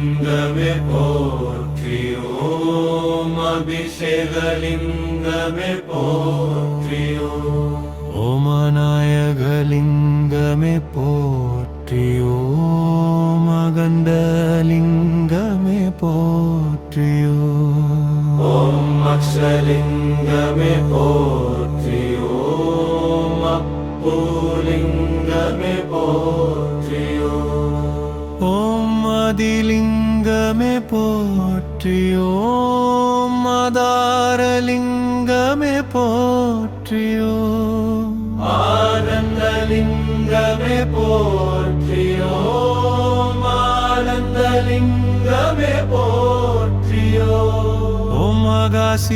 லிங்கமே போற்றி ஓம் அபிஷேகலிங்கமே போற்றி ஓம் அநாயகலிங்கமே போற்றி ஓம் அகண்டலிங்கமே போற்றி ஓம் அக்ஷலிங்கமே போற்றி ஓம் அப்புலிங்கமே போற்றி ஓம் அதிலிங்கமே போற்றி ஓம் ஆதாரலிங்கமே போற்றி ஆனந்தலிங்கமே போற்றி ஓம் ஆனந்தலிங்கமே போற்றி ஓம் ஆகாசியலிங்கமே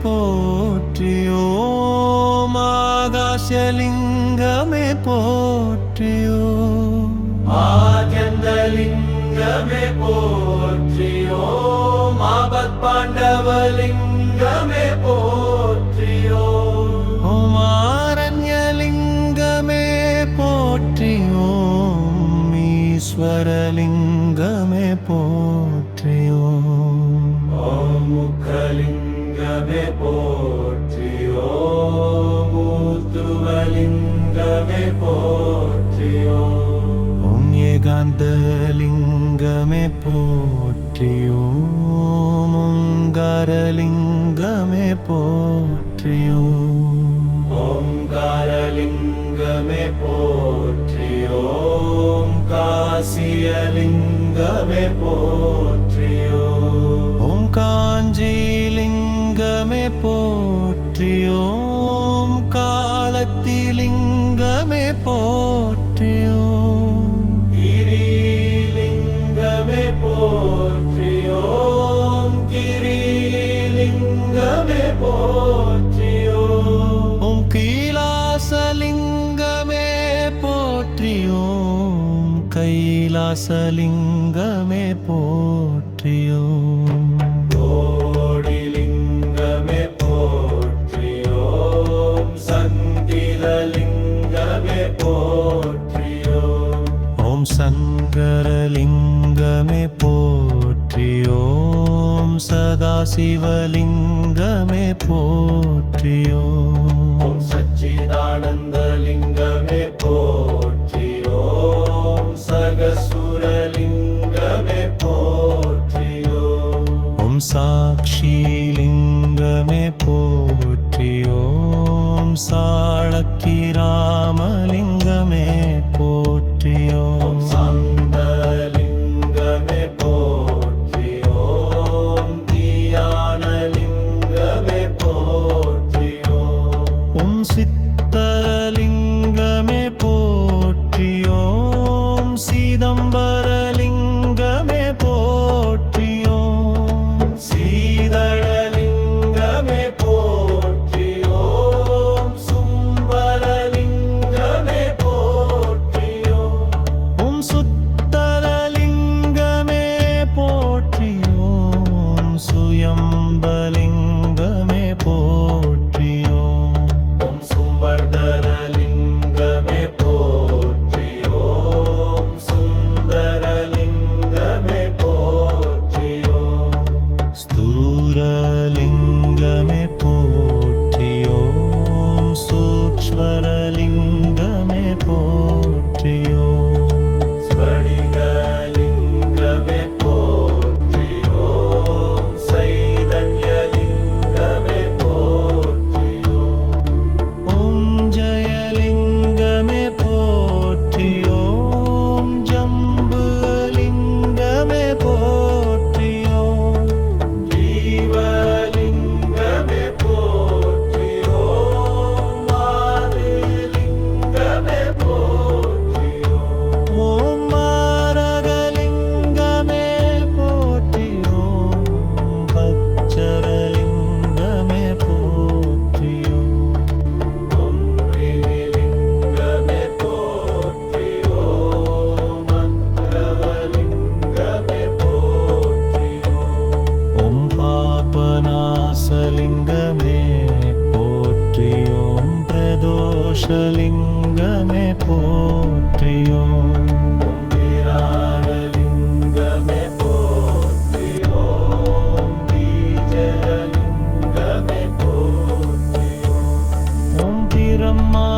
போற்றி ஓம் ஆகாசலிங்கமே போற்றி ஆனந்தலிங்கமே போற்றி ஓம் ஆபத் பாண்டவலிங்கமே போற்றி ஓம் ஆரண்யலிங்கமே போற்றி ஓம் ஈஸ்வரலிங்கமே போற்றி ஓம் முக்கலிங்கமே போற்றி ஓம் ஊர்த்துவலிங்கமே போற்றி ஓம் ஏகாந்தலிங்கமே போற்றி ஓம் ஓங்காரலிங்கமே போற்றி ஓம்காரலிங்கமே போற்றி ஓம் காசியலிங்கமே போற்றி ஓம் காஞ்சிலிங்கமே போற்றி ஓம் காலத்திலிங்கமே போற்றி கிரிலிங்கமே போற்றி ஓம் கிரிலிங்கமே போற்றி ஓம் கைலாசலிங்கமே போற்றி ஓம் கைலாசலிங்கமே போற்றி கோடிலிங்கமே போற்றி ஓம் சந்திலலிங்கமே போற்றி ஓம் சங்கரலிங்கமே போற்றி ஓம் சதாசிவலிங்கமே போற்றி ஓம் சச்சிதானந்தலிங்கமே போற்றி ஓம் சகசுரலிங்கமே போற்றி ஓம் சாட்சிலிங்கமே போற்றி ஓம் சாளக்கிராமலிங்கமே போற்றி ஓம் சாந்தலிங்கமே போற்றி ஓம் தியானலிங்கமே போற்றி ஓம் சித்தலிங்கமே போற்றி ஓம் சிதம்பரலிங்கமே போற்றி ஓம் சீதளலிங்கமே போற்றி ஓம் சும்பரலிங்கமே போற்றி ஓம் சுத்தரலிங்கமே போற்றி ஓம் சுயம்பலிங்கமே போற்றி ஓம் சும்பர்தரலிங்கமே போற்றி ஓம் சுந்தரலிங்கமே போற்றி ஸ்தூரலிங்கமே போற்றி ஓம் சூக்ஷ்மரலிங்கமே போற்றி ஸ்படிகலிங்கமே போற்றி ஓம் சைதன்யலிங்கமே போற்றி ஓம் ஜயலிங்கமே போற்றி ஓம் ஜம்புலிங்கமே போற்றி ஜீவலிங்கமே போற்றி ஓம் ஆதிலிங்கமே போற்றி ஓம் மாரகலிங்கமே போற்றி ஓம் பச்சரலிங்கமே போற்றி ஓம் லிங்கமே போற்றி ஓம் அந்தவலிங்கமே போற்றி ஓம் பாபநாசலிங்கமே போற்றி ஓம் பிரதோஷலிங்கமே போற்றி ஓம் விராடலிங்கமே அம்மா